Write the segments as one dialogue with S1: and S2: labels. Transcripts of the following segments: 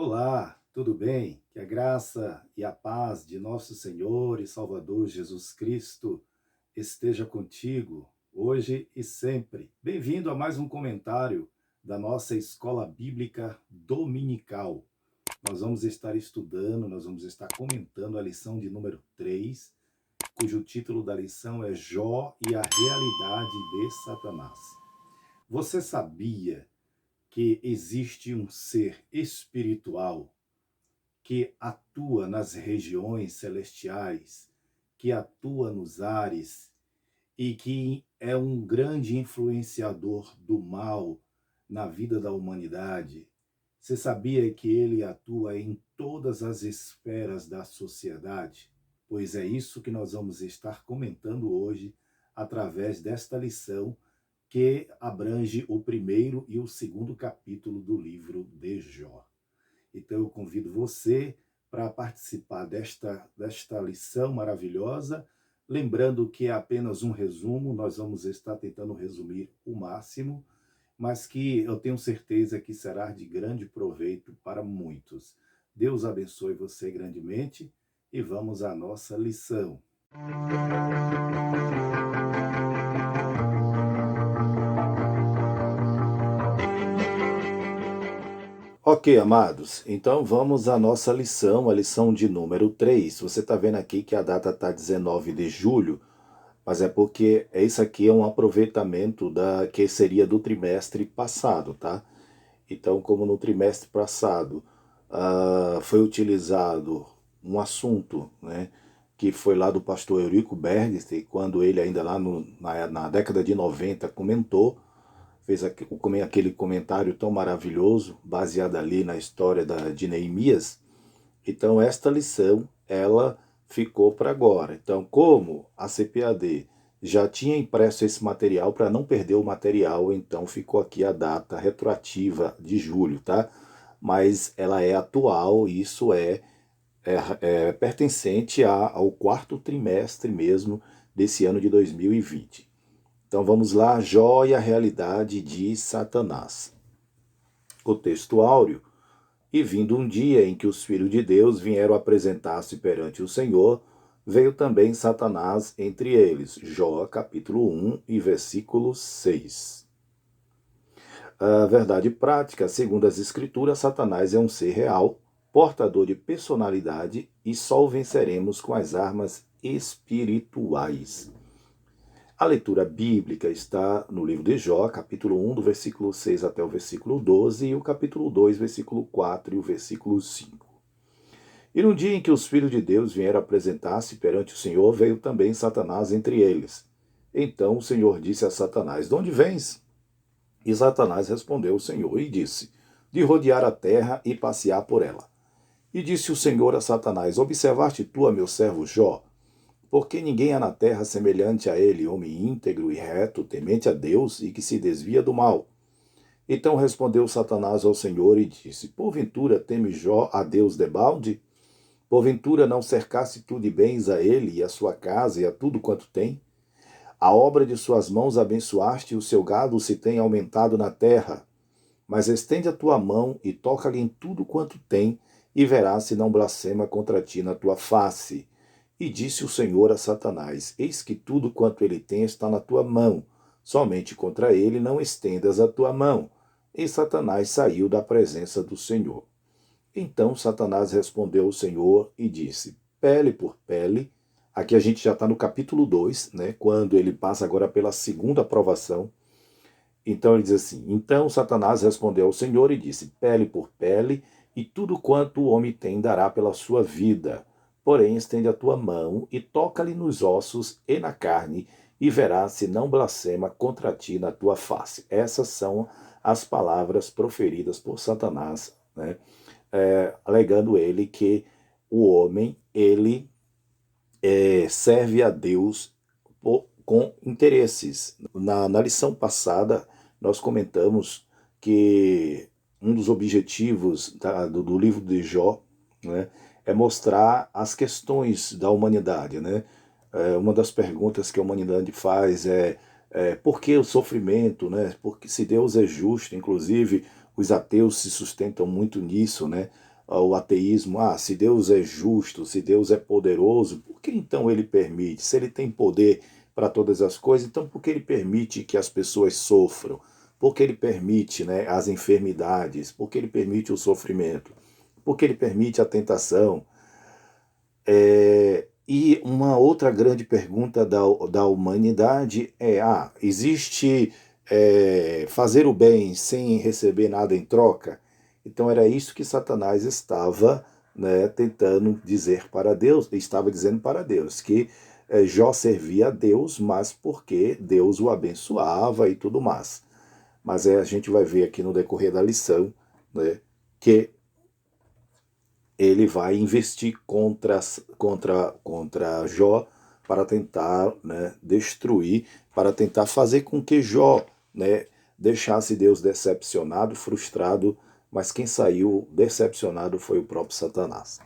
S1: Olá, tudo bem? Que a graça e a paz de nosso Senhor e Salvador Jesus Cristo esteja contigo, hoje e sempre. Bem-vindo a mais um comentário da nossa Escola Bíblica Dominical. Nós vamos estar estudando, nós vamos estar comentando a lição de número 3, cujo título da lição é Jó e a realidade de Satanás. Você sabia que existe um ser espiritual que atua nas regiões celestiais, que atua nos ares e que é um grande influenciador do mal na vida da humanidade? Você sabia que ele atua em todas as esferas da sociedade? Pois é isso que nós vamos estar comentando hoje através desta lição que abrange o primeiro e o segundo capítulo do livro de Jó. Então eu convido você para participar desta lição maravilhosa, lembrando que é apenas um resumo, nós vamos estar tentando resumir o máximo, mas que eu tenho certeza que será de grande proveito para muitos. Deus abençoe você grandemente e vamos à nossa lição. Ok, amados, então vamos à nossa lição, a lição de número 3. Você está vendo aqui que a data está 19 de julho, mas é porque isso aqui é um aproveitamento da que seria do trimestre passado, tá? Então, como no trimestre passado foi utilizado um assunto, né, que foi lá do pastor Eurico Bergstein, quando ele ainda lá na década de 90 comentou, fez aquele comentário tão maravilhoso, baseado ali na história de Neemias. Então, esta lição, ela ficou para agora. Então, como a CPAD já tinha impresso esse material, para não perder o material, então ficou aqui a data retroativa de julho, tá? Mas ela é atual, e isso é pertencente ao quarto trimestre mesmo desse ano de 2020. Então vamos lá, Jó e a realidade de Satanás. O texto áureo: e vindo um dia em que os filhos de Deus vieram apresentar-se perante o Senhor, veio também Satanás entre eles. Jó, capítulo 1 e versículo 6. A verdade prática: segundo as Escrituras, Satanás é um ser real, portador de personalidade, e só o venceremos com as armas espirituais. A leitura bíblica está no livro de Jó, capítulo 1, do versículo 6 até o versículo 12, e o capítulo 2, versículo 4 e o versículo 5. E no dia em que os filhos de Deus vieram apresentar-se perante o Senhor, veio também Satanás entre eles. Então o Senhor disse a Satanás: de onde vens? E Satanás respondeu ao Senhor e disse: de rodear a terra e passear por ela. E disse o Senhor a Satanás: observaste tu a meu servo Jó? Porque ninguém há na terra semelhante a ele, homem íntegro e reto, temente a Deus e que se desvia do mal. Então respondeu Satanás ao Senhor e disse: porventura teme Jó a Deus debalde? Porventura não cercaste tu de bens a ele e a sua casa e a tudo quanto tem? A obra de suas mãos abençoaste, e o seu gado se tem aumentado na terra. Mas estende a tua mão e toca-lhe em tudo quanto tem, e verás se não blasfema contra ti na tua face. E disse o Senhor a Satanás: eis que tudo quanto ele tem está na tua mão, somente contra ele não estendas a tua mão. E Satanás saiu da presença do Senhor. Então Satanás respondeu ao Senhor e disse: pele por pele. Aqui a gente já está no capítulo 2, né, quando ele passa agora pela segunda provação. Então ele diz assim: então Satanás respondeu ao Senhor e disse: pele por pele, e tudo quanto o homem tem dará pela sua vida. Porém, estende a tua mão e toca-lhe nos ossos e na carne, e verás se não blasfema contra ti na tua face. Essas são as palavras proferidas por Satanás, né? Alegando ele que o homem, ele serve a Deus com interesses. Na lição passada, nós comentamos que um dos objetivos do livro de Jó, né, é mostrar as questões da humanidade. Né? Uma das perguntas que a humanidade faz é por que o sofrimento? Né? Porque se Deus é justo, inclusive os ateus se sustentam muito nisso, né? o ateísmo, se Deus é justo, se Deus é poderoso, por que então ele permite? Se ele tem poder para todas as coisas, então por que ele permite que as pessoas sofram? Por que ele permite, né, as enfermidades? Por que ele permite o sofrimento? Por que ele permite a tentação? E uma outra grande pergunta da humanidade é: existe fazer o bem sem receber nada em troca? Então era isso que Satanás estava, né, tentando dizer para Deus, estava dizendo para Deus, que Jó servia a Deus, mas porque Deus o abençoava e tudo mais. Mas a gente vai ver aqui no decorrer da lição, né, que ele vai investir contra Jó para tentar, né, destruir, para tentar fazer com que Jó, né, deixasse Deus decepcionado, frustrado, mas quem saiu decepcionado foi o próprio Satanás.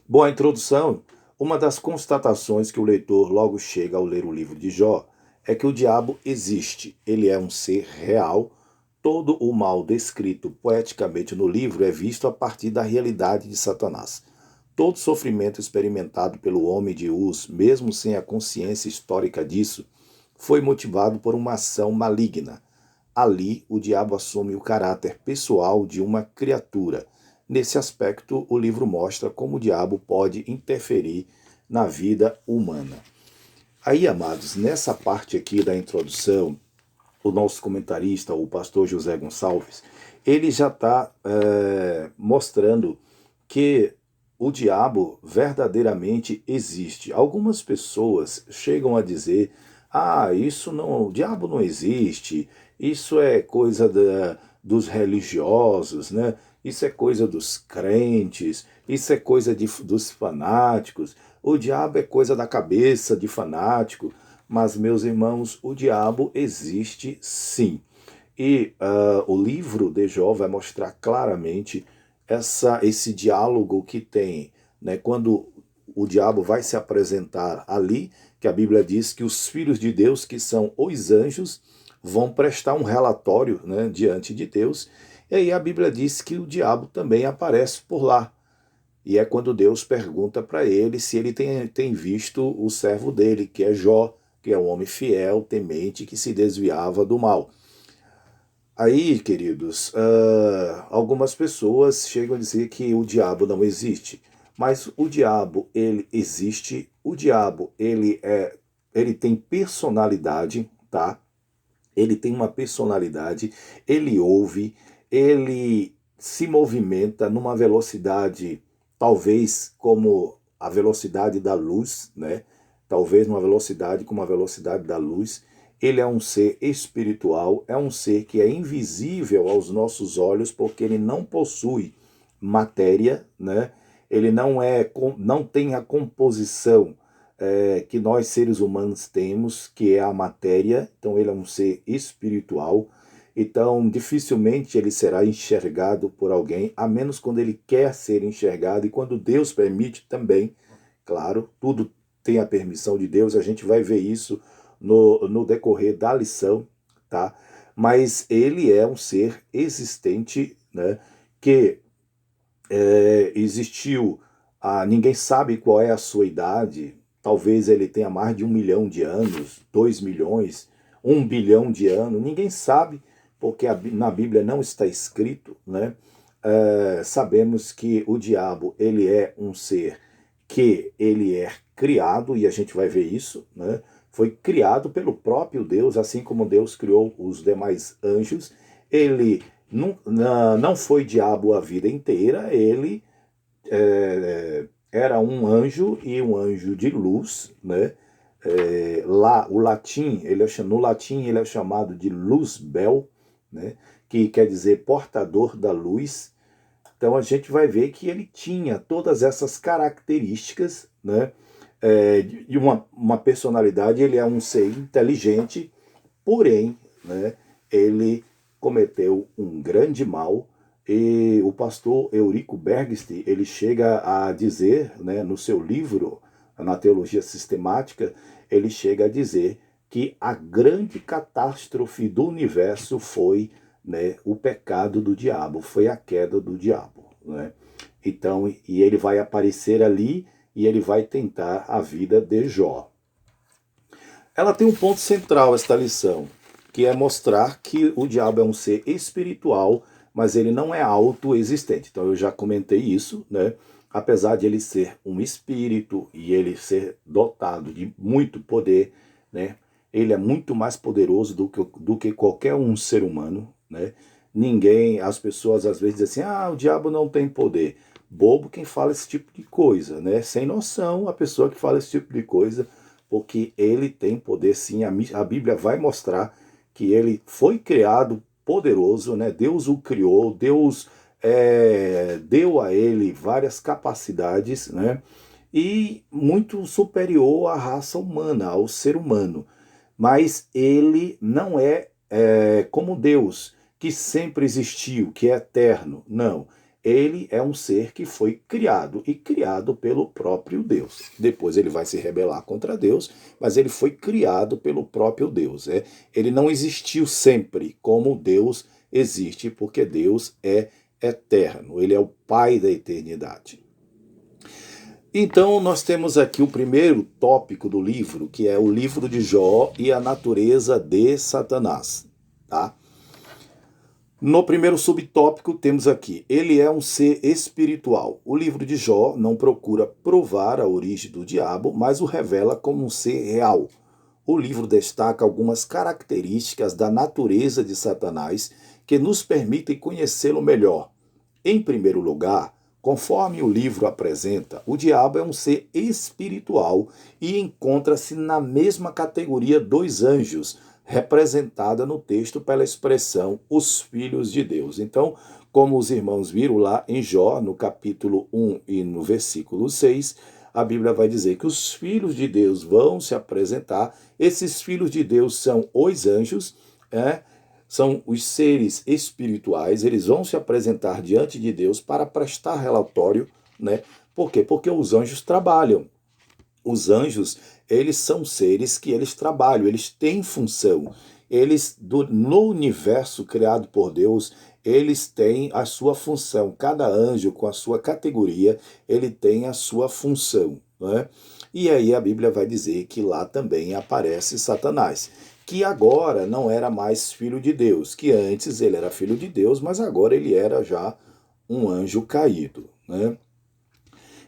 S1: Bom, a introdução, uma das constatações que o leitor logo chega ao ler o livro de Jó é que o diabo existe, ele é um ser real. Todo o mal descrito poeticamente no livro é visto a partir da realidade de Satanás. Todo sofrimento experimentado pelo homem de Uz, mesmo sem a consciência histórica disso, foi motivado por uma ação maligna. Ali, o diabo assume o caráter pessoal de uma criatura. Nesse aspecto, o livro mostra como o diabo pode interferir na vida humana. Aí, amados, nessa parte aqui da introdução, o nosso comentarista, o pastor José Gonçalves, ele já está mostrando que o diabo verdadeiramente existe. Algumas pessoas chegam a dizer: isso não, o diabo não existe, isso é coisa dos religiosos, né? Isso é coisa dos crentes, isso é coisa dos fanáticos, o diabo é coisa da cabeça de fanático. Mas, meus irmãos, o diabo existe sim. E o livro de Jó vai mostrar claramente esse diálogo que tem, né, quando o diabo vai se apresentar ali, que a Bíblia diz que os filhos de Deus, que são os anjos, vão prestar um relatório, né, diante de Deus. E aí a Bíblia diz que o diabo também aparece por lá. E é quando Deus pergunta para ele se ele tem visto o servo dele, que é Jó, que é um homem fiel, temente, que se desviava do mal. Aí, queridos, algumas pessoas chegam a dizer que o diabo não existe. Mas o diabo, ele existe. O diabo, ele tem personalidade, tá? Ele tem uma personalidade, ele ouve, ele se movimenta numa velocidade, talvez como a velocidade da luz, né? Talvez numa velocidade como a velocidade da luz. Ele é um ser espiritual, é um ser que é invisível aos nossos olhos, porque ele não possui matéria, né? Ele não tem a composição que nós seres humanos temos, que é a matéria. Então ele é um ser espiritual. Então dificilmente ele será enxergado por alguém, a menos quando ele quer ser enxergado e quando Deus permite também. Claro, tudo tem a permissão de Deus, a gente vai ver isso no decorrer da lição, tá? Mas ele é um ser existente, né, que existiu, ninguém sabe qual é a sua idade, talvez ele tenha mais de 1 milhão de anos, 2 milhões, 1 bilhão de anos, ninguém sabe, porque na Bíblia não está escrito, né? Sabemos que o diabo, ele é um ser que ele é criado, e a gente vai ver isso, né? Foi criado pelo próprio Deus, assim como Deus criou os demais anjos. Ele não foi diabo a vida inteira, ele era um anjo, e um anjo de luz, né? Lá, no latim ele é chamado de Luzbel, né? Que quer dizer portador da luz. Então a gente vai ver que ele tinha todas essas características, né? De uma personalidade. Ele é um ser inteligente, porém, né, ele cometeu um grande mal. E o pastor Eurico Bergste, ele chega a dizer, né, no seu livro, na Teologia Sistemática, ele chega a dizer que a grande catástrofe do universo foi, né, o pecado do diabo, foi a queda do diabo, né? Então, e ele vai aparecer ali e ele vai tentar a vida de Jó. Ela tem um ponto central, esta lição, que é mostrar que o diabo é um ser espiritual, mas ele não é autoexistente. Então eu já comentei isso, né? Apesar de ele ser um espírito e ele ser dotado de muito poder, né? Ele é muito mais poderoso do que qualquer um ser humano, né? Ninguém, as pessoas às vezes dizem assim, o diabo não tem poder. Bobo quem fala esse tipo de coisa, né? Sem noção a pessoa que fala esse tipo de coisa, porque ele tem poder sim. A Bíblia vai mostrar que ele foi criado poderoso, né? Deus o criou, Deus deu a ele várias capacidades, né? E muito superior à raça humana, ao ser humano. Mas ele não é como Deus, que sempre existiu, que é eterno. Não. Ele é um ser que foi criado, e criado pelo próprio Deus. Depois ele vai se rebelar contra Deus, mas ele foi criado pelo próprio Deus. Ele não existiu sempre como Deus existe, porque Deus é eterno. Ele é o Pai da eternidade. Então, nós temos aqui o primeiro tópico do livro, que é o livro de Jó e a natureza de Satanás. Tá? No primeiro subtópico temos aqui, ele é um ser espiritual. O livro de Jó não procura provar a origem do diabo, mas o revela como um ser real. O livro destaca algumas características da natureza de Satanás que nos permitem conhecê-lo melhor. Em primeiro lugar, conforme o livro apresenta, o diabo é um ser espiritual e encontra-se na mesma categoria dos anjos, representada no texto pela expressão os filhos de Deus. Então, como os irmãos viram lá em Jó, no capítulo 1 e no versículo 6, a Bíblia vai dizer que os filhos de Deus vão se apresentar. Esses filhos de Deus são os anjos, são os seres espirituais, eles vão se apresentar diante de Deus para prestar relatório, né? Por quê? Porque os anjos trabalham. Os anjos, eles são seres que eles trabalham, eles têm função. No universo criado por Deus, eles têm a sua função. Cada anjo, com a sua categoria, ele tem a sua função, né? E aí a Bíblia vai dizer que lá também aparece Satanás, que agora não era mais filho de Deus, que antes ele era filho de Deus, mas agora ele era já um anjo caído, né?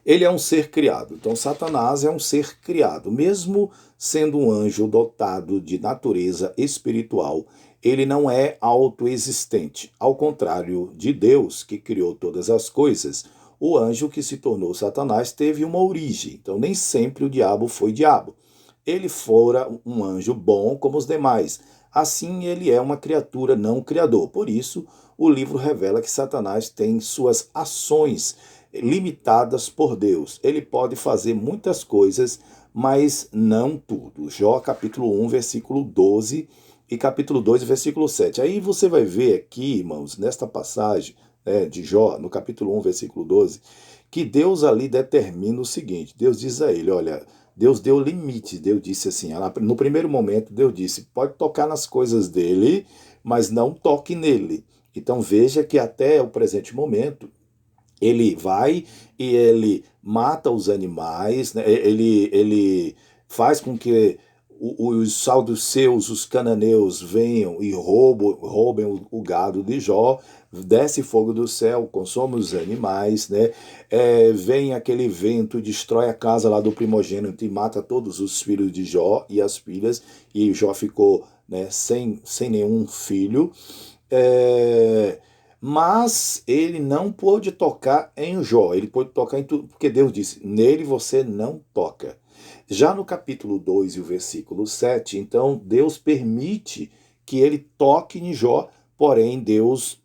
S1: Ele é um ser criado. Então, Satanás é um ser criado. Mesmo sendo um anjo dotado de natureza espiritual, ele não é autoexistente. Ao contrário de Deus, que criou todas as coisas, o anjo que se tornou Satanás teve uma origem. Então, nem sempre o diabo foi diabo. Ele fora um anjo bom como os demais. Assim, ele é uma criatura não criador. Por isso, o livro revela que Satanás tem suas ações limitadas por Deus. Ele pode fazer muitas coisas, mas não tudo. Jó capítulo 1, versículo 12 e capítulo 2, versículo 7. Aí você vai ver aqui, irmãos, nesta passagem, de Jó, no capítulo 1, versículo 12, que Deus ali determina o seguinte. Deus diz a ele, olha, Deus deu limite. Deus disse assim, no primeiro momento Deus disse, pode tocar nas coisas dele, mas não toque nele. Então veja que até o presente momento, ele vai e ele mata os animais, né? Ele faz com que os saduceus, os cananeus, venham e roubem o gado de Jó, desce fogo do céu, consome os animais, né? Vem aquele vento, destrói a casa lá do primogênito e mata todos os filhos de Jó e as filhas, e Jó ficou, né, sem nenhum filho. Mas ele não pôde tocar em Jó, ele pôde tocar em tudo, porque Deus disse, nele você não toca. Já no capítulo 2 e o versículo 7, então Deus permite que ele toque em Jó, porém Deus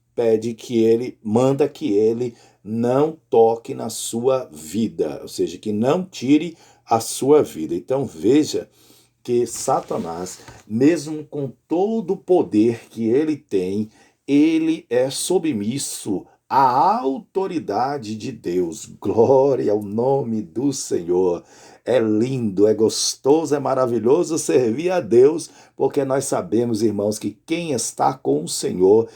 S1: manda que ele não toque na sua vida, ou seja, que não tire a sua vida. Então veja que Satanás, mesmo com todo o poder que ele tem, ele é submisso à autoridade de Deus. Glória ao nome do Senhor. É lindo, é gostoso, é maravilhoso servir a Deus, porque nós sabemos, irmãos, que quem está com o Senhor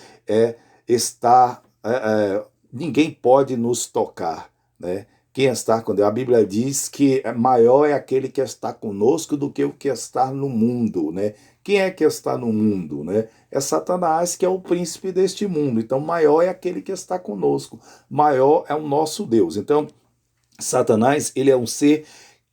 S1: está ninguém pode nos tocar, né? Quem está com Deus, a Bíblia diz que maior é aquele que está conosco do que o que está no mundo, né? Quem é que está no mundo, né? É Satanás, que é o príncipe deste mundo. Então, maior é aquele que está conosco, maior é o nosso Deus. Então, Satanás, ele é um ser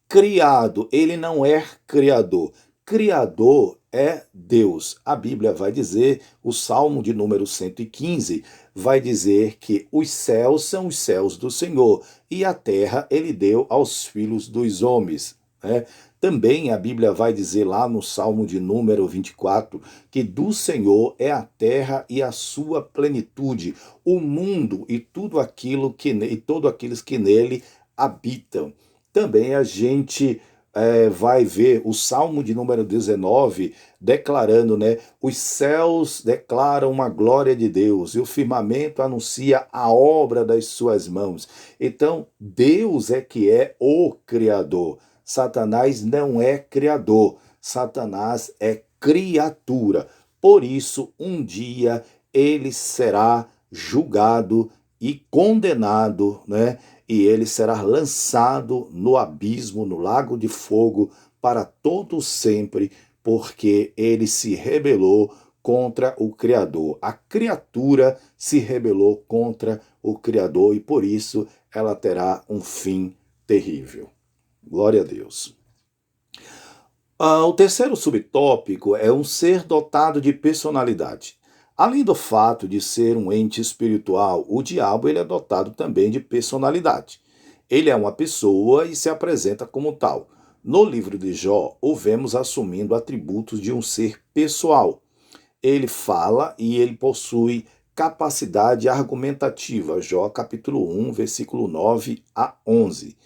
S1: criado, ele não é criador. Criador é Deus. A Bíblia vai dizer, o Salmo de número 115 vai dizer que os céus são os céus do Senhor e a terra ele deu aos filhos dos homens, né? Também a Bíblia vai dizer lá no Salmo de número 24 que do Senhor é a terra e a sua plenitude, o mundo e tudo aquilo e todos aqueles que nele habitam. Também a gente vai ver o Salmo de número 19 declarando, né? Os céus declaram a glória de Deus e o firmamento anuncia a obra das suas mãos. Então, Deus é que é o Criador. Satanás não é criador. Satanás é criatura. Por isso, um dia ele será julgado e condenado, né? E ele será lançado no abismo, no lago de fogo, para todo sempre, porque ele se rebelou contra o Criador. A criatura se rebelou contra o Criador e por isso ela terá um fim terrível. Glória a Deus. O terceiro subtópico é um ser dotado de personalidade. Além do fato de ser um ente espiritual, o diabo ele é dotado também de personalidade. Ele é uma pessoa e se apresenta como tal. No livro de Jó, o vemos assumindo atributos de um ser pessoal. Ele fala e ele possui capacidade argumentativa. Jó capítulo 1, versículo 9 a 11.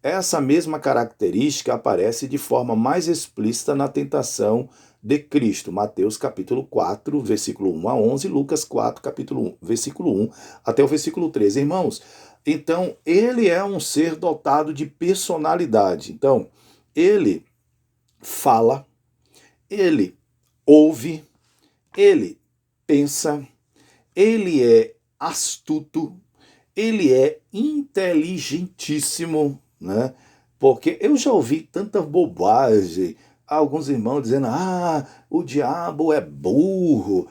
S1: Essa mesma característica aparece de forma mais explícita na tentação de Cristo. Mateus capítulo 4, versículo 1 a 11, Lucas 4, capítulo 1, versículo 1 até o versículo 13. Irmãos, então ele é um ser dotado de personalidade. Então, ele fala, ele ouve, ele pensa, ele é astuto, ele é inteligentíssimo, né? Porque eu já ouvi tanta bobagem, alguns irmãos dizendo, o diabo é burro,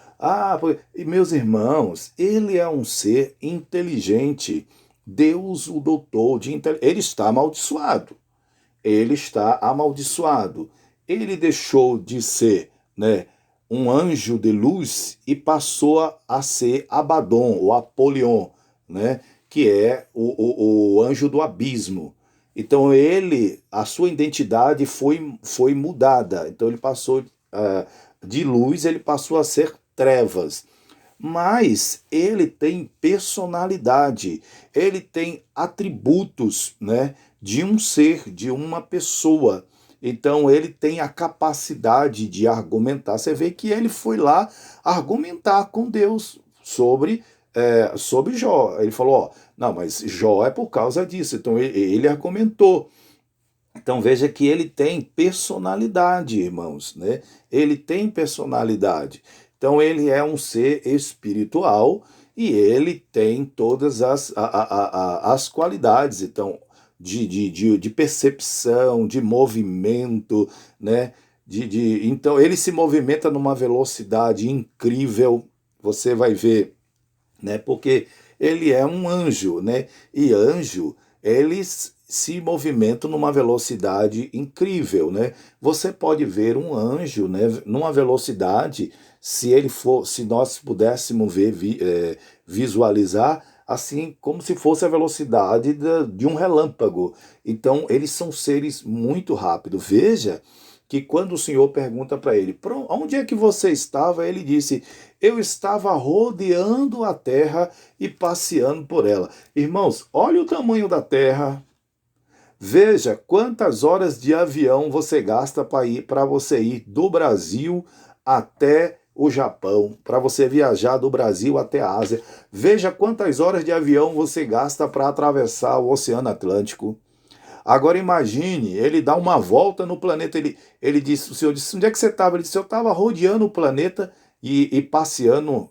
S1: e meus irmãos, ele é um ser inteligente, Deus o dotou de inteligência, ele está amaldiçoado, ele deixou de ser, né, um anjo de luz e passou a ser Abaddon, ou Apolion, né, que é o anjo do abismo. Então a sua identidade foi mudada. Então ele passou de luz, ele passou a ser trevas. Mas ele tem personalidade, ele tem atributos, né, de um ser, de uma pessoa. Então ele tem a capacidade de argumentar. Você vê que ele foi lá argumentar com Deus sobre Jó. Ele falou, não, mas Jó é por causa disso. Então ele argumentou. Então veja que ele tem personalidade, irmãos, né? Ele tem personalidade. Então ele é um ser espiritual e ele tem todas as qualidades, então, de percepção, de movimento, né? Então ele se movimenta numa velocidade incrível, você vai ver, né? Porque ele é um anjo, né? E anjo, eles se movimentam numa velocidade incrível, né? Você pode ver um anjo, né, numa velocidade, se nós pudéssemos visualizar, assim como se fosse a velocidade de um relâmpago. Então, eles são seres muito rápidos. Veja que quando o Senhor pergunta para ele, onde é que você estava? Ele disse, eu estava rodeando a terra e passeando por ela. Irmãos, olha o tamanho da terra. Veja quantas horas de avião você gasta para você ir do Brasil até o Japão, para você viajar do Brasil até a Ásia. Veja quantas horas de avião você gasta para atravessar o Oceano Atlântico. Agora imagine, ele dá uma volta no planeta, ele disse, o senhor disse, onde é que você estava? Ele disse, eu estava rodeando o planeta e passeando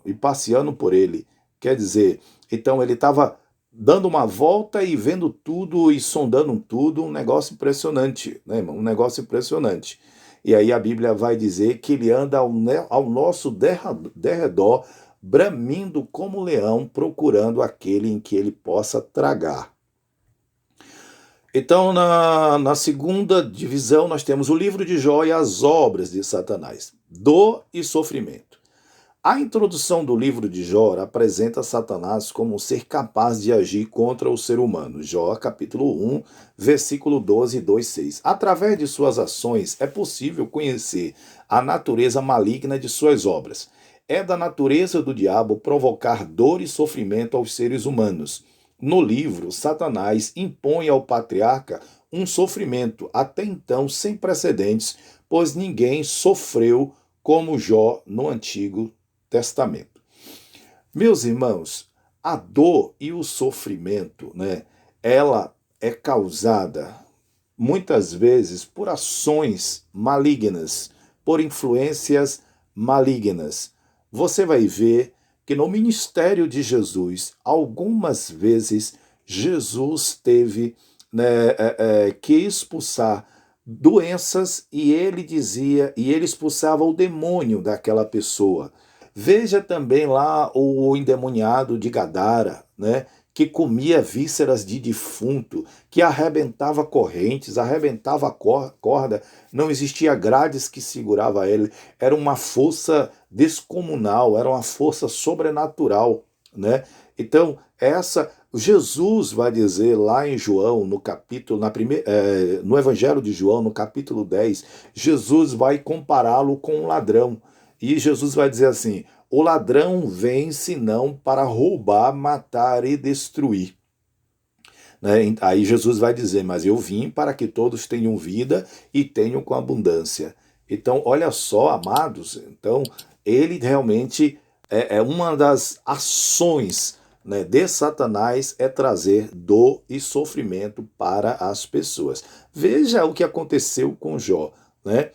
S1: por ele. Quer dizer, então ele estava dando uma volta e vendo tudo e sondando tudo, um negócio impressionante, né, irmão? Um negócio impressionante. E aí a Bíblia vai dizer que ele anda ao nosso derredor, bramindo como leão, procurando aquele em que ele possa tragar. Então, na segunda divisão, nós temos o livro de Jó e as obras de Satanás, dor e sofrimento. A introdução do livro de Jó apresenta Satanás como um ser capaz de agir contra o ser humano. Jó, capítulo 1, versículo 12 e 2,6. Através de suas ações, é possível conhecer a natureza maligna de suas obras. É da natureza do diabo provocar dor e sofrimento aos seres humanos. No livro, Satanás impõe ao patriarca um sofrimento até então sem precedentes, pois ninguém sofreu como Jó no Antigo Testamento. Meus irmãos, a dor e o sofrimento, né, ela é causada muitas vezes por ações malignas, por influências malignas. Você vai ver que no ministério de Jesus, algumas vezes Jesus teve, né, que expulsar doenças e ele expulsava o demônio daquela pessoa. Veja também lá o endemoniado de Gadara, né, que comia vísceras de defunto, que arrebentava correntes, arrebentava corda, não existia grades que segurava ele, era uma força descomunal, era uma força sobrenatural, né? Então, Jesus vai dizer lá em João, no capítulo, no Evangelho de João, no capítulo 10, Jesus vai compará-lo com um ladrão. E Jesus vai dizer assim: o ladrão vem senão para roubar, matar e destruir. Né? Aí Jesus vai dizer: mas eu vim para que todos tenham vida e tenham com abundância. Então, olha só, amados, então ele realmente é uma das ações, né, de Satanás é trazer dor e sofrimento para as pessoas. Veja o que aconteceu com Jó, né?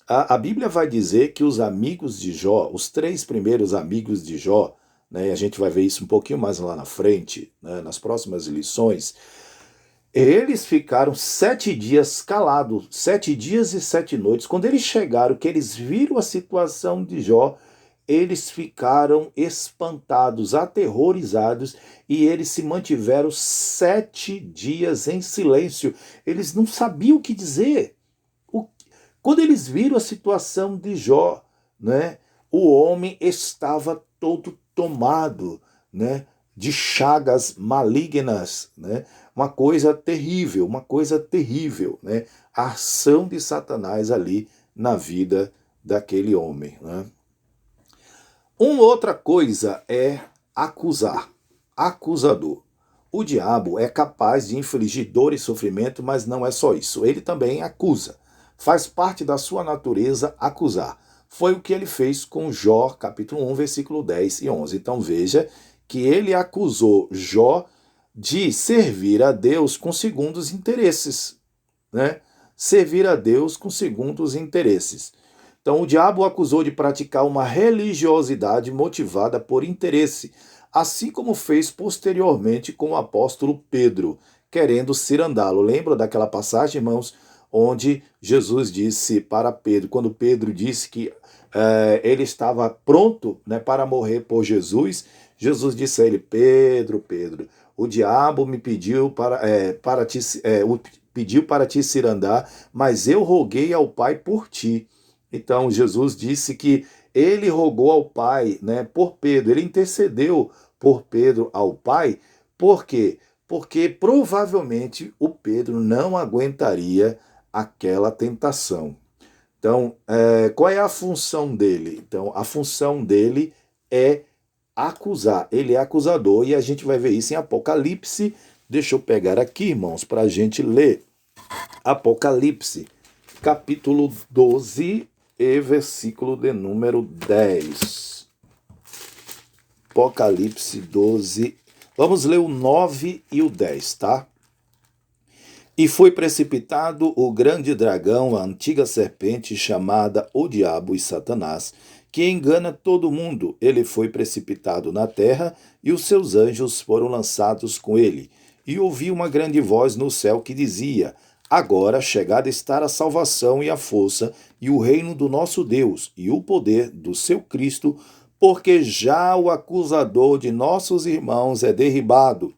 S1: A Bíblia vai dizer que os amigos de Jó, os 3 primeiros amigos de Jó, né, a gente vai ver isso um pouquinho mais lá na frente, né, nas próximas lições, eles ficaram 7 dias calados, 7 dias e 7 noites. Quando eles chegaram, que eles viram a situação de Jó, eles ficaram espantados, aterrorizados, e eles se mantiveram 7 dias em silêncio. Eles não sabiam o que dizer. Quando eles viram a situação de Jó, né, o homem estava todo tomado, né, de chagas malignas, né, uma coisa terrível, né, a ação de Satanás ali na vida daquele homem. Né. Uma outra coisa é acusar, acusador. O diabo é capaz de infligir dor e sofrimento, mas não é só isso, ele também acusa. Faz parte da sua natureza acusar. Foi o que ele fez com Jó, capítulo 1, versículo 10 e 11. Então veja que ele acusou Jó de servir a Deus com segundos interesses, né? Servir a Deus com segundos interesses. Então o diabo o acusou de praticar uma religiosidade motivada por interesse, assim como fez posteriormente com o apóstolo Pedro, querendo cirandá-lo. Lembra daquela passagem, irmãos, onde Jesus disse para Pedro, quando Pedro disse que ele estava pronto, né, para morrer por Jesus, Jesus disse a ele: Pedro, Pedro, o diabo me pediu pediu para te cirandar, mas eu roguei ao Pai por ti. Então Jesus disse que ele rogou ao Pai, né, por Pedro, ele intercedeu por Pedro ao Pai. Por quê? Porque provavelmente o Pedro não aguentaria aquela tentação. Então, qual é a função dele? Então, a função dele é acusar. Ele é acusador e a gente vai ver isso em Apocalipse. Deixa eu pegar aqui, irmãos, para a gente ler. Apocalipse, capítulo 12 e versículo de número 10. Apocalipse 12. Vamos ler o 9 e o 10, tá? E foi precipitado o grande dragão, a antiga serpente chamada o Diabo e Satanás, que engana todo mundo. Ele foi precipitado na terra e os seus anjos foram lançados com ele. E ouvi uma grande voz no céu que dizia: Agora chegada está a salvação e a força e o reino do nosso Deus e o poder do seu Cristo, porque já o acusador de nossos irmãos é derribado,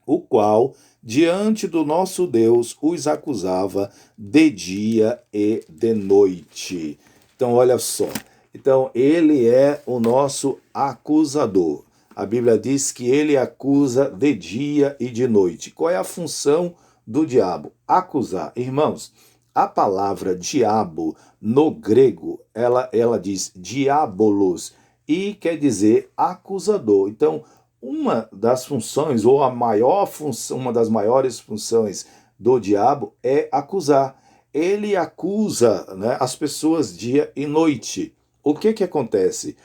S1: o qual, diante do nosso Deus, os acusava de dia e de noite. Então, olha só. Então, ele é o nosso acusador. A Bíblia diz que ele acusa de dia e de noite. Qual é a função do diabo? Acusar. Irmãos, a palavra diabo no grego, ela diz diabolos e quer dizer acusador. Então, uma das funções, ou a maior função, uma das maiores funções do diabo é acusar. Ele acusa, né, as pessoas dia e noite. O que acontece?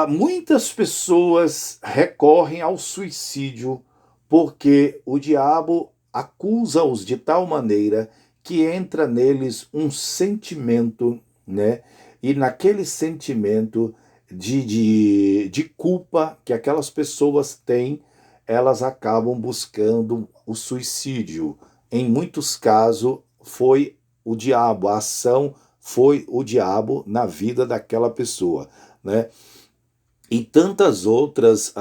S1: Muitas pessoas recorrem ao suicídio porque o diabo acusa-os de tal maneira que entra neles um sentimento, né? E naquele sentimento de culpa que aquelas pessoas têm, elas acabam buscando o suicídio. Em muitos casos, foi o diabo, a ação foi o diabo na vida daquela pessoa, né? E tantas outras,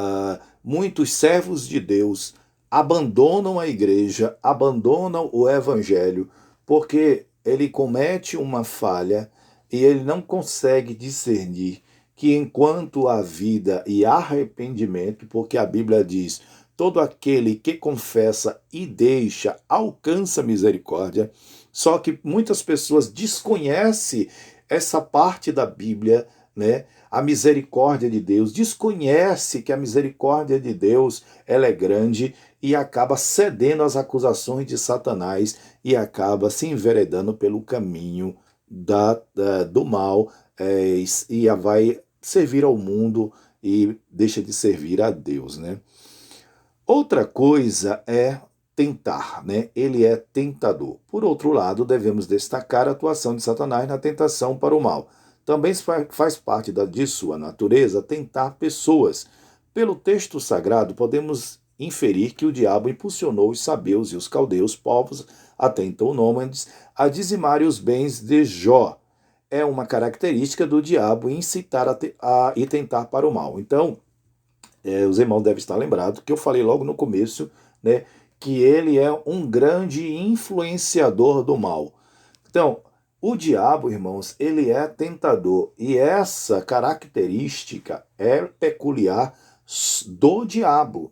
S1: muitos servos de Deus abandonam a igreja, abandonam o evangelho, porque ele comete uma falha e ele não consegue discernir que enquanto há vida e arrependimento, porque a Bíblia diz, todo aquele que confessa e deixa alcança misericórdia, só que muitas pessoas desconhecem essa parte da Bíblia, né? A misericórdia de Deus, desconhece que a misericórdia de Deus ela é grande e acaba cedendo às acusações de Satanás e acaba se enveredando pelo caminho do mal, e vai servir ao mundo e deixa de servir a Deus, né? Outra coisa é tentar, né? Ele é tentador. Por outro lado, devemos destacar a atuação de Satanás na tentação para o mal. Também faz parte de sua natureza tentar pessoas. Pelo texto sagrado, podemos inferir que o diabo impulsionou os sabeus e os caldeus, povos até então nômades, a dizimarem os bens de Jó. É uma característica do diabo incitar e tentar para o mal. Então, os irmãos devem estar lembrados que eu falei logo no começo, né, que ele é um grande influenciador do mal. Então, o diabo, irmãos, ele é tentador e essa característica é peculiar do diabo.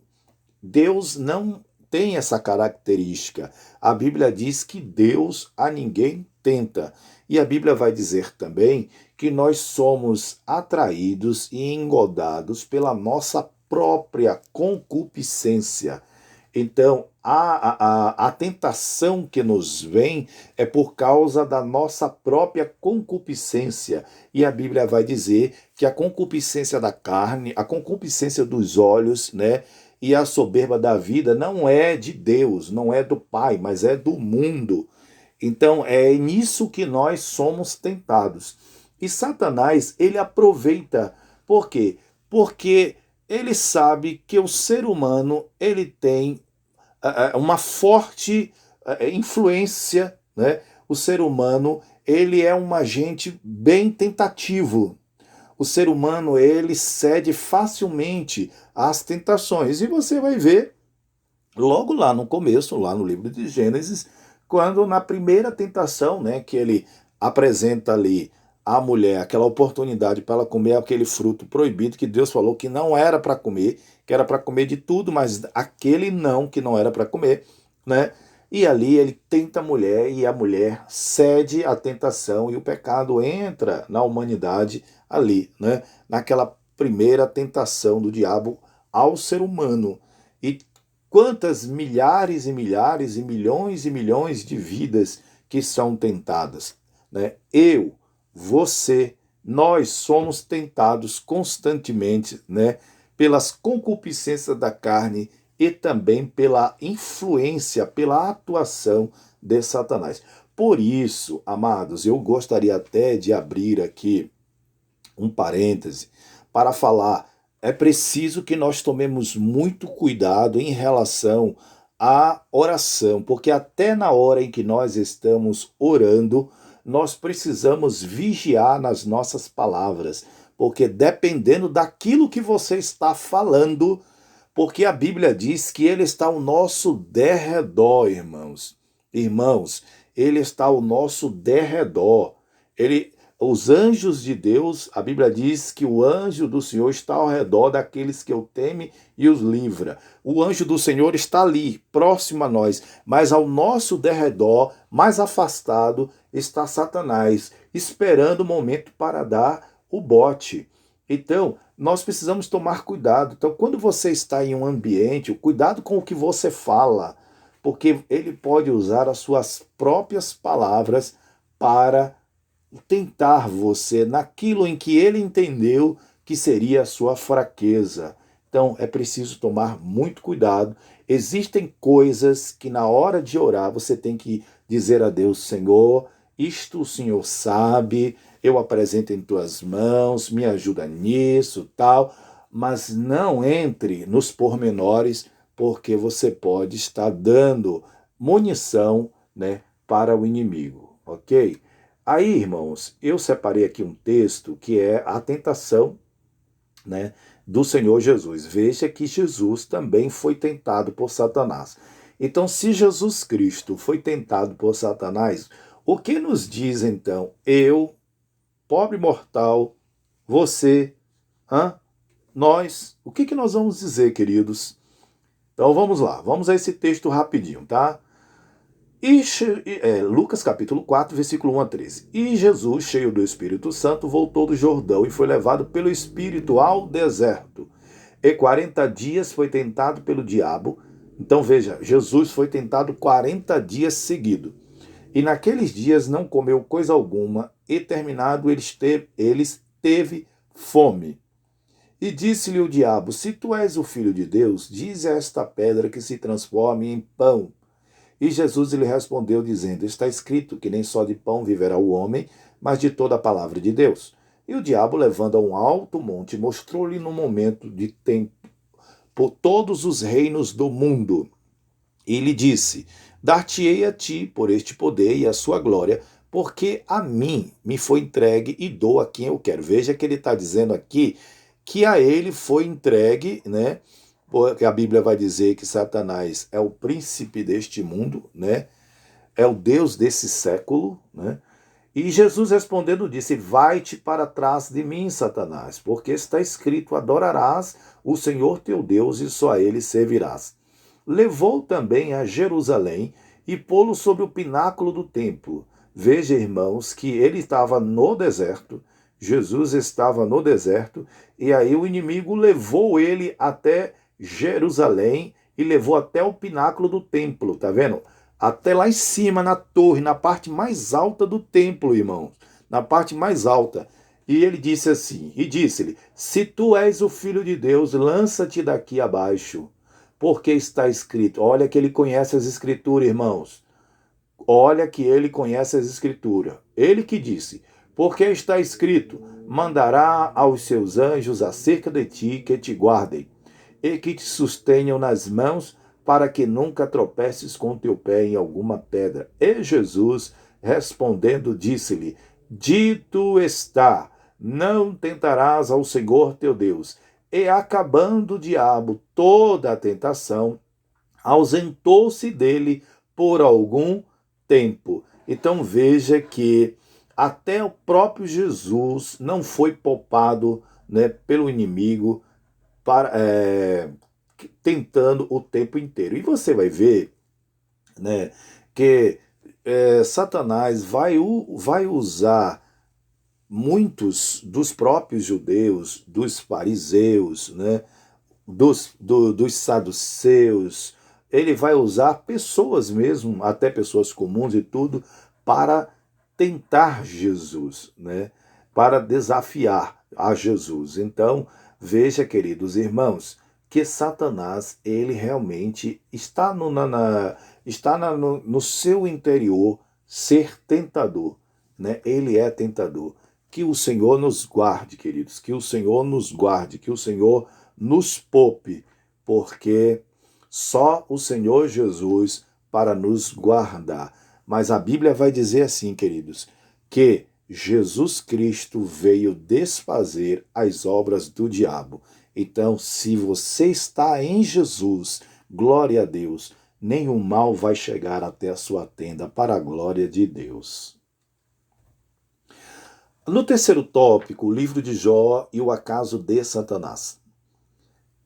S1: Deus não tem essa característica. A Bíblia diz que Deus a ninguém tenta. E a Bíblia vai dizer também que nós somos atraídos e engodados pela nossa própria concupiscência. Então, a tentação que nos vem é por causa da nossa própria concupiscência. E a Bíblia vai dizer que a concupiscência da carne, a concupiscência dos olhos, né, e a soberba da vida não é de Deus, não é do Pai, mas é do mundo. Então, é nisso que nós somos tentados. E Satanás, ele aproveita. Por quê? Porque ele sabe que o ser humano ele tem uma forte influência, né? O ser humano ele é um agente bem tentativo. O ser humano ele cede facilmente às tentações. E você vai ver logo lá no começo, lá no livro de Gênesis, quando na primeira tentação, né, que ele apresenta ali à mulher aquela oportunidade para ela comer aquele fruto proibido que Deus falou que não era para comer, que era para comer de tudo, mas aquele não, que não era para comer, né? E ali ele tenta a mulher e a mulher cede à tentação e o pecado entra na humanidade ali, né? Naquela primeira tentação do diabo ao ser humano. E quantas milhares e milhares e milhões de vidas que são tentadas, né? Você, nós somos tentados constantemente, né, pelas concupiscências da carne e também pela influência, pela atuação de Satanás. Por isso, amados, eu gostaria até de abrir aqui um parêntese para falar, é preciso que nós tomemos muito cuidado em relação à oração, porque até na hora em que nós estamos orando, nós precisamos vigiar nas nossas palavras, porque dependendo daquilo que você está falando, porque a Bíblia diz que ele está ao nosso derredor, irmãos. Irmãos, ele está ao nosso derredor. Os anjos de Deus, a Bíblia diz que o anjo do Senhor está ao redor daqueles que o temem e os livra. O anjo do Senhor está ali, próximo a nós, mas ao nosso derredor, mais afastado, está Satanás, esperando o momento para dar o bote. Então, nós precisamos tomar cuidado. Então, quando você está em um ambiente, cuidado com o que você fala, porque ele pode usar as suas próprias palavras para tentar você naquilo em que ele entendeu que seria a sua fraqueza. Então, é preciso tomar muito cuidado. Existem coisas que na hora de orar você tem que dizer a Deus: Senhor, isto o Senhor sabe, eu apresento em tuas mãos, me ajuda nisso, tal, mas não entre nos pormenores, porque você pode estar dando munição, né, para o inimigo, ok? Aí, irmãos, eu separei aqui um texto que é a tentação, né, do Senhor Jesus. Veja que Jesus também foi tentado por Satanás. Então, se Jesus Cristo foi tentado por Satanás, o que nos diz então eu, pobre mortal, você, nós, o que nós vamos dizer, queridos? Então vamos lá, vamos a esse texto rapidinho, tá? Lucas capítulo 4, versículo 1 a 13. E Jesus, cheio do Espírito Santo, voltou do Jordão e foi levado pelo Espírito ao deserto. E 40 dias foi tentado pelo diabo. Então veja, Jesus foi tentado 40 dias seguidos. E naqueles dias não comeu coisa alguma, e terminado eles teve fome. E disse-lhe o diabo: Se tu és o filho de Deus, dize a esta pedra que se transforme em pão. E Jesus lhe respondeu, dizendo: Está escrito que nem só de pão viverá o homem, mas de toda a palavra de Deus. E o diabo, levando a um alto monte, mostrou-lhe no momento de tempo por todos os reinos do mundo. E lhe disse: Dar-te-ei a ti por este poder e a sua glória, porque a mim me foi entregue e dou a quem eu quero. Veja que ele está dizendo aqui que a ele foi entregue, né? Porque a Bíblia vai dizer que Satanás é o príncipe deste mundo, né? É o Deus desse século, né? E Jesus respondendo disse: Vai-te para trás de mim, Satanás, porque está escrito: Adorarás o Senhor teu Deus e só a ele servirás. Levou também a Jerusalém e pô-lo sobre o pináculo do templo. Veja, irmãos, que ele estava no deserto, Jesus estava no deserto, e aí o inimigo levou ele até Jerusalém e levou até o pináculo do templo, tá vendo? Até lá em cima, na torre, na parte mais alta do templo, irmãos, na parte mais alta. E ele disse assim, e disse-lhe: Se tu és o Filho de Deus, lança-te daqui abaixo, porque está escrito. Olha que ele conhece as escrituras, irmãos. Olha que ele conhece as escrituras. Ele que disse: Porque está escrito: Mandará aos seus anjos acerca de ti que te guardem e que te sustenham nas mãos, para que nunca tropeces com teu pé em alguma pedra. E Jesus, respondendo, disse-lhe: Dito está, não tentarás ao Senhor teu Deus. E acabando o diabo toda a tentação, ausentou-se dele por algum tempo. Então veja que até o próprio Jesus não foi poupado, né, pelo inimigo, para, tentando o tempo inteiro. E você vai ver, né, que Satanás vai usar muitos dos próprios judeus, dos fariseus, né, dos saduceus. Ele vai usar pessoas mesmo, até pessoas comuns e tudo, para tentar Jesus, né, para desafiar a Jesus. Então, veja, queridos irmãos, que Satanás, ele realmente está no seu interior ser tentador, né? Ele é tentador. Que o Senhor nos guarde, queridos, que o Senhor nos guarde, que o Senhor nos poupe, porque só o Senhor Jesus para nos guardar. Mas a Bíblia vai dizer assim, queridos, que Jesus Cristo veio desfazer as obras do diabo. Então, se você está em Jesus, glória a Deus, nenhum mal vai chegar até a sua tenda, para a glória de Deus. No terceiro tópico, o livro de Jó e o acaso de Satanás.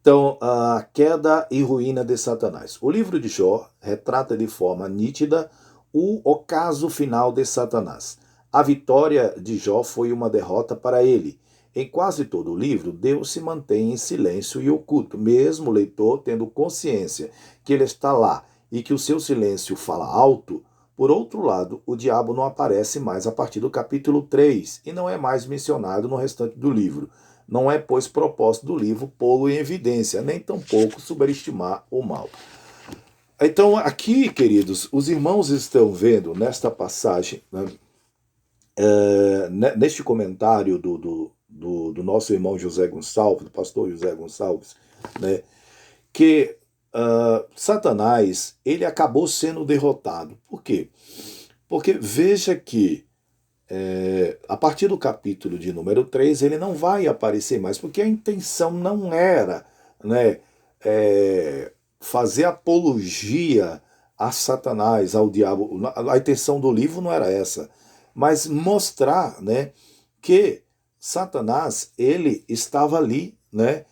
S1: Então, a queda e ruína de Satanás. O livro de Jó retrata de forma nítida o ocaso final de Satanás. A vitória de Jó foi uma derrota para ele. Em quase todo o livro, Deus se mantém em silêncio e oculto, mesmo o leitor tendo consciência que ele está lá e que o seu silêncio fala alto. Por outro lado, o diabo não aparece mais a partir do capítulo 3 e não é mais mencionado no restante do livro. Não é, pois, propósito do livro pô-lo em evidência, nem tampouco superestimar o mal. Então, aqui, queridos, os irmãos estão vendo nesta passagem, né, neste comentário do nosso irmão José Gonçalves, do pastor José Gonçalves, né, que Satanás, ele acabou sendo derrotado. Por quê? Porque veja que a partir do capítulo de número 3, ele não vai aparecer mais, porque a intenção não era, né, fazer apologia a Satanás, ao diabo. A intenção do livro não era essa, mas mostrar, né, que Satanás, ele estava ali, né,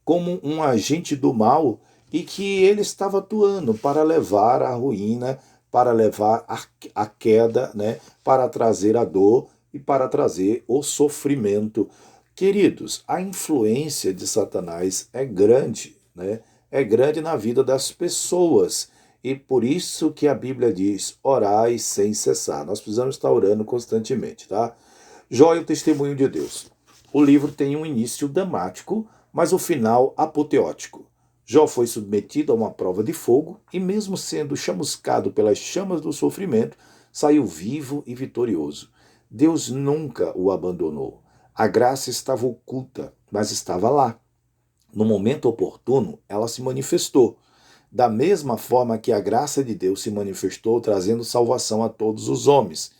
S1: como um agente do mal e que ele estava atuando para levar a ruína, para levar a queda, né, para trazer a dor e para trazer o sofrimento. Queridos, a influência de Satanás é grande, né? É grande na vida das pessoas. E por isso que a Bíblia diz, orai sem cessar. Nós precisamos estar orando constantemente, tá? Jó e o testemunho de Deus. O livro tem um início dramático, mas o final apoteótico. Jó foi submetido a uma prova de fogo e, mesmo sendo chamuscado pelas chamas do sofrimento, saiu vivo e vitorioso. Deus nunca o abandonou. A graça estava oculta, mas estava lá. No momento oportuno, ela se manifestou. Da mesma forma que a graça de Deus se manifestou trazendo salvação a todos os homens,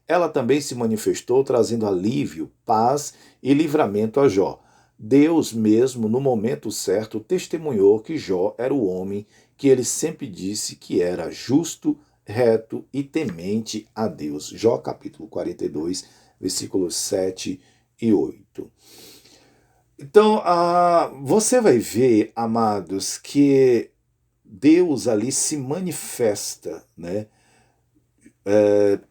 S1: ela também se manifestou trazendo alívio, paz e livramento a Jó. Deus mesmo, no momento certo, testemunhou que Jó era o homem que ele sempre disse que era justo, reto e temente a Deus. Jó capítulo 42, versículos 7 e 8. Então, você vai ver, amados, que Deus ali se manifesta, né?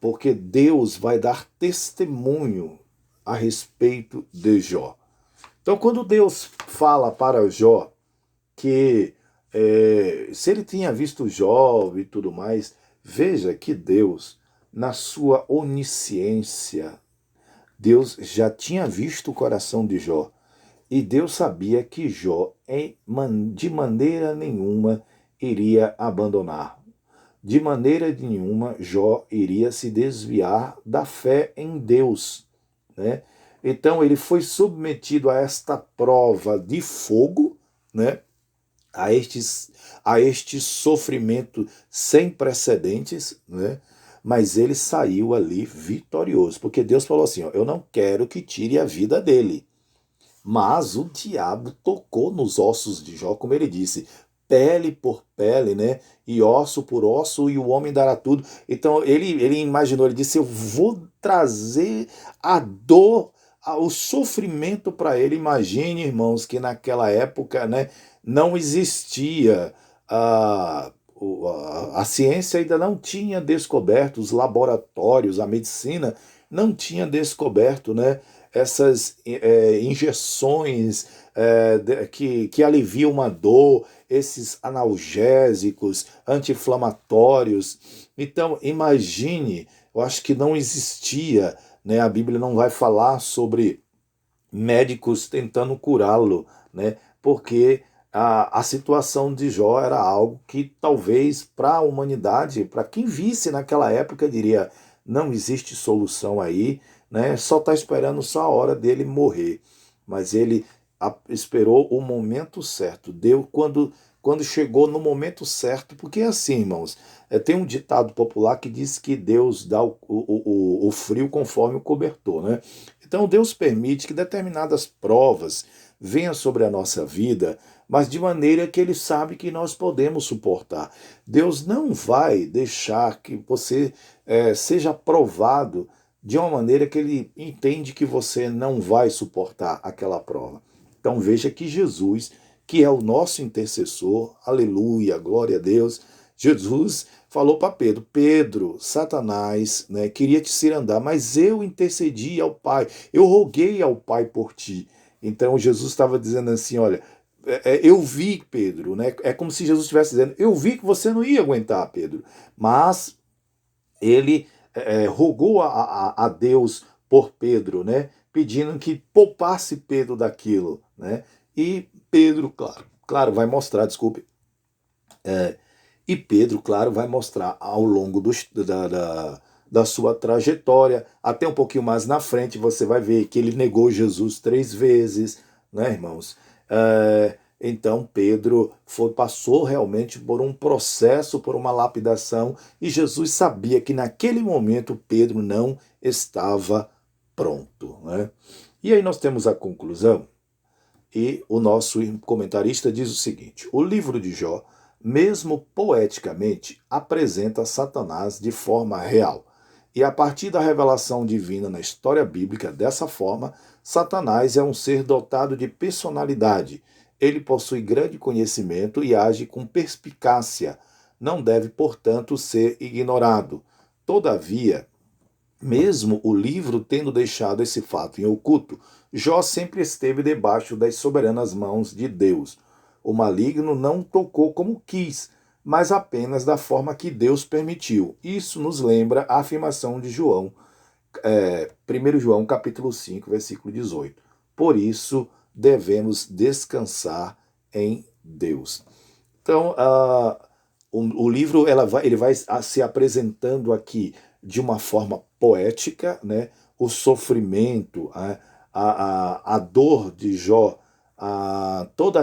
S1: Porque Deus vai dar testemunho a respeito de Jó. Então, quando Deus fala para Jó que se ele tinha visto Jó e tudo mais, veja que Deus, na sua onisciência, Deus já tinha visto o coração de Jó. E Deus sabia que Jó, de maneira nenhuma, iria abandonar. De maneira nenhuma, Jó iria se desviar da fé em Deus, né? Então ele foi submetido a esta prova de fogo, né? A este sofrimento sem precedentes, né? Mas ele saiu ali vitorioso, porque Deus falou assim, ó, eu não quero que tire a vida dele. Mas o diabo tocou nos ossos de Jó, como ele disse, pele por pele, né? E osso por osso, e o homem dará tudo. Então ele imaginou, ele disse, eu vou trazer a dor, o sofrimento para ele. Imagine, irmãos, que naquela época, né, não existia a ciência, ainda não tinha descoberto, os laboratórios, a medicina não tinha descoberto, né, essas injeções que aliviam uma dor, esses analgésicos, anti-inflamatórios. Então, imagine, eu acho que não existia, né, a Bíblia não vai falar sobre médicos tentando curá-lo, né, porque a situação de Jó era algo que talvez para a humanidade, para quem visse naquela época, diria, não existe solução aí, né? Só está esperando só a hora dele morrer. Mas ele esperou o momento certo. Deu quando chegou no momento certo, porque é assim, irmãos, tem um ditado popular que diz que Deus dá o frio conforme o cobertor, né? Então Deus permite que determinadas provas venham sobre a nossa vida, mas de maneira que Ele sabe que nós podemos suportar. Deus não vai deixar que você seja provado de uma maneira que Ele entende que você não vai suportar aquela prova. Então veja que Jesus, que é o nosso intercessor, aleluia, glória a Deus, Jesus falou para Pedro: Pedro, Satanás, né, queria te cirandar, mas eu intercedi ao Pai, eu roguei ao Pai por ti. Então Jesus estava dizendo assim: olha, eu vi, Pedro, né? É como se Jesus estivesse dizendo: eu vi que você não ia aguentar, Pedro, mas ele rogou a Deus por Pedro, né? Pedindo que poupasse Pedro daquilo, né? E Pedro, claro, vai mostrar, desculpe, e Pedro, claro, vai mostrar ao longo da sua trajetória, até um pouquinho mais na frente, você vai ver que ele negou Jesus 3 vezes, né, irmãos? Então Pedro passou realmente por um processo, por uma lapidação, e Jesus sabia que naquele momento Pedro não estava pronto, né? E aí nós temos a conclusão, e o nosso comentarista diz o seguinte: o livro de Jó, mesmo poeticamente, apresenta Satanás de forma real. E a partir da revelação divina na história bíblica, dessa forma, Satanás é um ser dotado de personalidade. Ele possui grande conhecimento e age com perspicácia. Não deve, portanto, ser ignorado. Todavia, mesmo o livro tendo deixado esse fato em oculto, Jó sempre esteve debaixo das soberanas mãos de Deus. O maligno não tocou como quis, mas apenas da forma que Deus permitiu. Isso nos lembra a afirmação de João, 1 João capítulo 5, versículo 18. Por isso devemos descansar em Deus. Então, o livro ele vai se apresentando aqui de uma forma poética, né? O sofrimento, a dor de Jó, todo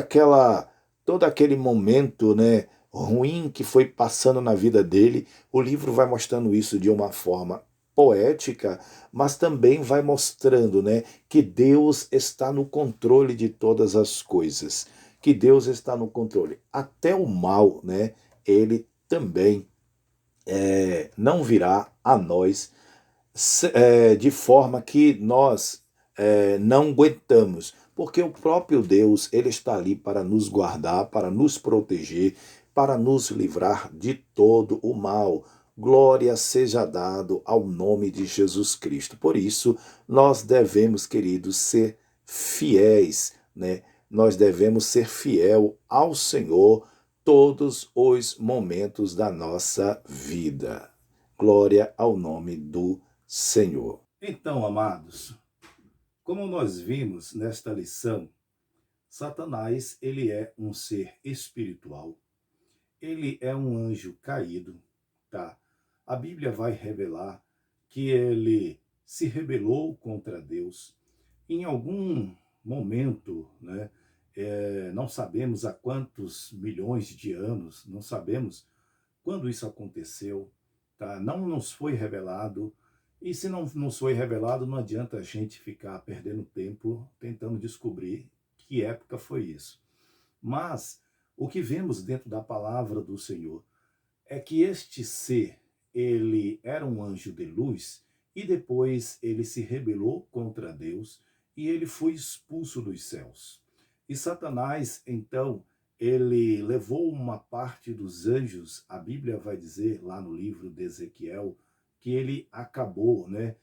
S1: aquele momento, né, ruim que foi passando na vida dele. O livro vai mostrando isso de uma forma poética, mas também vai mostrando, né, que Deus está no controle de todas as coisas, que Deus está no controle. Até o mal, né, ele também não virá a nós de forma que nós não aguentamos, porque o próprio Deus, ele está ali para nos guardar, para nos proteger, para nos livrar de todo o mal. Glória seja dado ao nome de Jesus Cristo. Por isso, nós devemos, queridos, ser fiéis, né? Nós devemos ser fiel ao Senhor todos os momentos da nossa vida. Glória ao nome do Senhor. Então, amados, como nós vimos nesta lição, Satanás, ele é um ser espiritual, ele é um anjo caído, tá? A Bíblia vai revelar que ele se rebelou contra Deus em algum momento, né? Não sabemos há quantos milhões de anos, não sabemos quando isso aconteceu, tá? Não nos foi revelado. E se não nos foi revelado, não adianta a gente ficar perdendo tempo tentando descobrir que época foi isso. Mas o que vemos dentro da palavra do Senhor é que este ser, ele era um anjo de luz e depois ele se rebelou contra Deus e ele foi expulso dos céus. E Satanás, então, ele levou uma parte dos anjos, a Bíblia vai dizer lá no livro de Ezequiel, que ele acabou, né,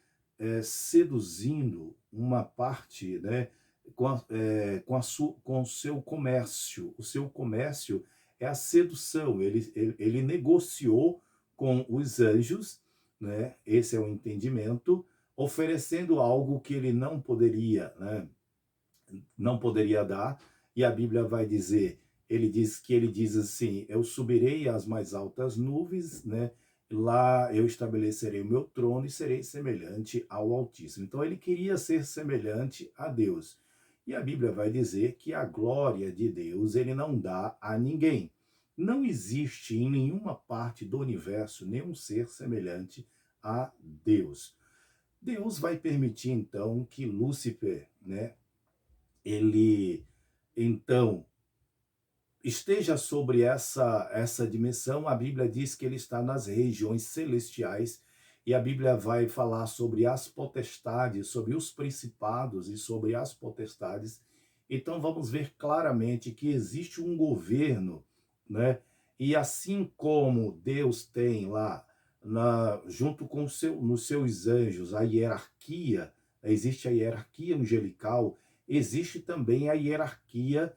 S1: seduzindo uma parte, né, com o seu comércio. O seu comércio é a sedução. Ele negociou com os anjos, né, esse é o entendimento, oferecendo algo que ele não poderia, né, não poderia dar, e a Bíblia vai dizer, ele diz assim: eu subirei às mais altas nuvens, né, lá eu estabelecerei o meu trono e serei semelhante ao Altíssimo. Então ele queria ser semelhante a Deus. E a Bíblia vai dizer que a glória de Deus ele não dá a ninguém. Não existe em nenhuma parte do universo nenhum ser semelhante a Deus. Deus vai permitir então que Lúcifer, né, ele então esteja sobre essa dimensão. A Bíblia diz que ele está nas regiões celestiais, e a Bíblia vai falar sobre as potestades, sobre os principados e sobre as potestades. Então vamos ver claramente que existe um governo, né? E assim como Deus tem lá junto com nos seus anjos a hierarquia, existe a hierarquia angelical, existe também a hierarquia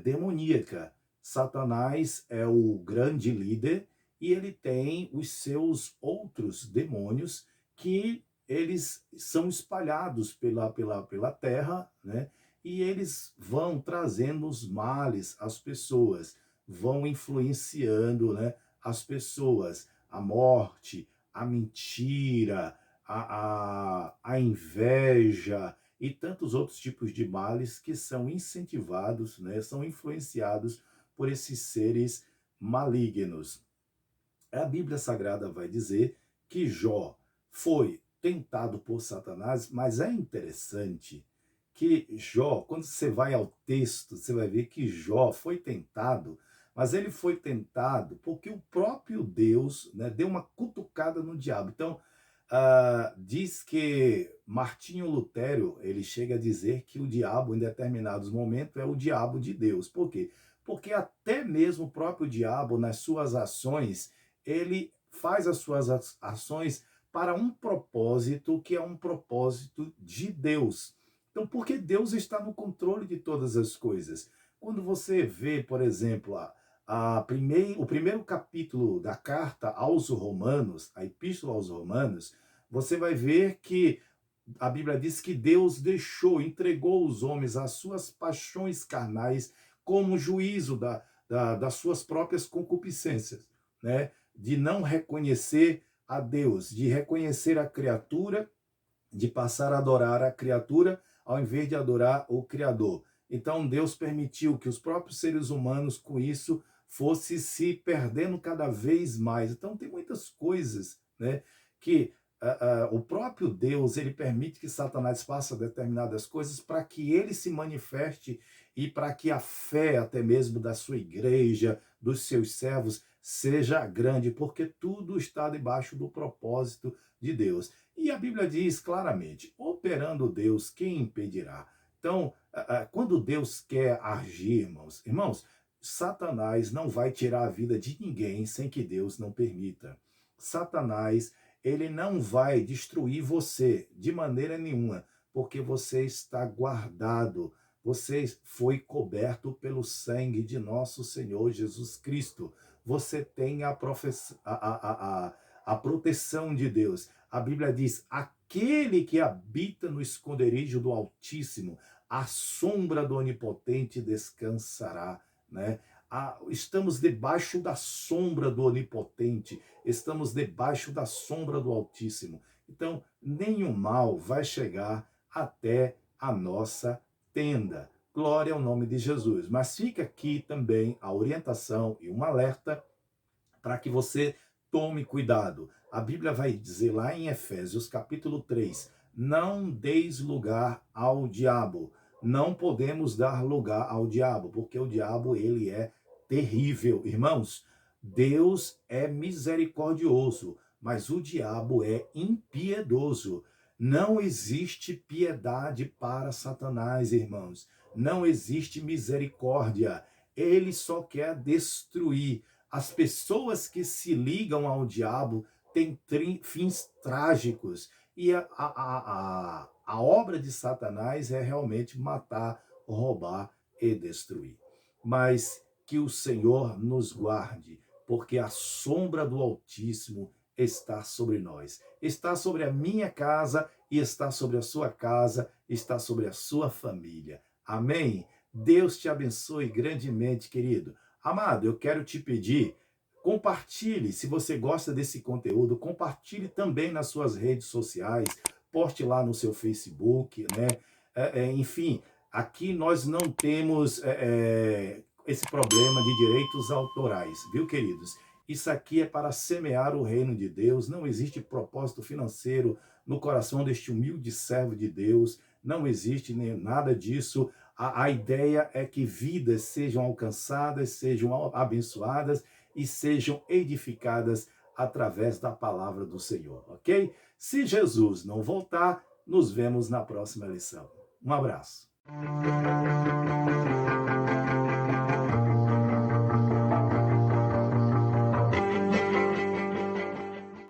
S1: demoníaca. Satanás é o grande líder e ele tem os seus outros demônios que eles são espalhados pela terra, né? E eles vão trazendo os males às pessoas, vão influenciando, né, as pessoas, a morte, a mentira, a inveja e tantos outros tipos de males que são incentivados, né, são influenciados por esses seres malignos. A Bíblia Sagrada vai dizer que Jó foi tentado por Satanás, mas é interessante que Jó, quando você vai ao texto, você vai ver que Jó foi tentado, mas ele foi tentado porque o próprio Deus, né, deu uma cutucada no diabo. Então, diz que Martinho Lutério, ele chega a dizer que o diabo, em determinados momentos, é o diabo de Deus. Por quê? Porque até mesmo o próprio diabo, nas suas ações, ele faz as suas ações para um propósito que é um propósito de Deus. Então, porque Deus está no controle de todas as coisas. Quando você vê, por exemplo, o primeiro capítulo da carta aos Romanos, a Epístola aos Romanos, você vai ver que a Bíblia diz que Deus entregou os homens às suas paixões carnais como juízo das suas próprias concupiscências, né? De não reconhecer a Deus, de reconhecer a criatura, de passar a adorar a criatura ao invés de adorar o Criador. Então Deus permitiu que os próprios seres humanos com isso fosse se perdendo cada vez mais. Então tem muitas coisas, né, que o próprio Deus ele permite que Satanás faça determinadas coisas para que ele se manifeste e para que a fé até mesmo da sua igreja, dos seus servos, seja grande, porque tudo está debaixo do propósito de Deus. E a Bíblia diz claramente: operando Deus, quem impedirá? Então, quando Deus quer agir, irmãos, Satanás não vai tirar a vida de ninguém sem que Deus não permita. Satanás, ele não vai destruir você de maneira nenhuma, porque você está guardado, você foi coberto pelo sangue de nosso Senhor Jesus Cristo. Você tem a proteção de Deus. A Bíblia diz: aquele que habita no esconderijo do Altíssimo, a sombra do Onipotente descansará, né? Estamos debaixo da sombra do Onipotente, estamos debaixo da sombra do Altíssimo. Então, nenhum mal vai chegar até a nossa tenda. Glória ao nome de Jesus. Mas fica aqui também a orientação e um alerta para que você tome cuidado. A Bíblia vai dizer lá em Efésios capítulo 3, não deis lugar ao diabo. Não podemos dar lugar ao diabo, porque o diabo ele é terrível. Irmãos, Deus é misericordioso, mas o diabo é impiedoso. Não existe piedade para Satanás, irmãos. Não existe misericórdia. Ele só quer destruir. As pessoas que se ligam ao diabo têm fins trágicos. E a obra de Satanás é realmente matar, roubar e destruir. Mas que o Senhor nos guarde, porque a sombra do Altíssimo está sobre nós. Está sobre a minha casa e está sobre a sua casa, está sobre a sua família. Amém? Deus te abençoe grandemente, querido. Amado, eu quero te pedir, Compartilhe, se você gosta desse conteúdo, compartilhe também nas suas redes sociais, poste lá no seu Facebook, né? Enfim, aqui nós não temos esse problema de direitos autorais, viu, queridos? Isso aqui é para semear o reino de Deus, não existe propósito financeiro no coração deste humilde servo de Deus, não existe nem nada disso. A ideia é que vidas sejam alcançadas, sejam abençoadas e sejam edificadas através da palavra do Senhor, ok? Se Jesus não voltar, nos vemos na próxima lição. Um abraço.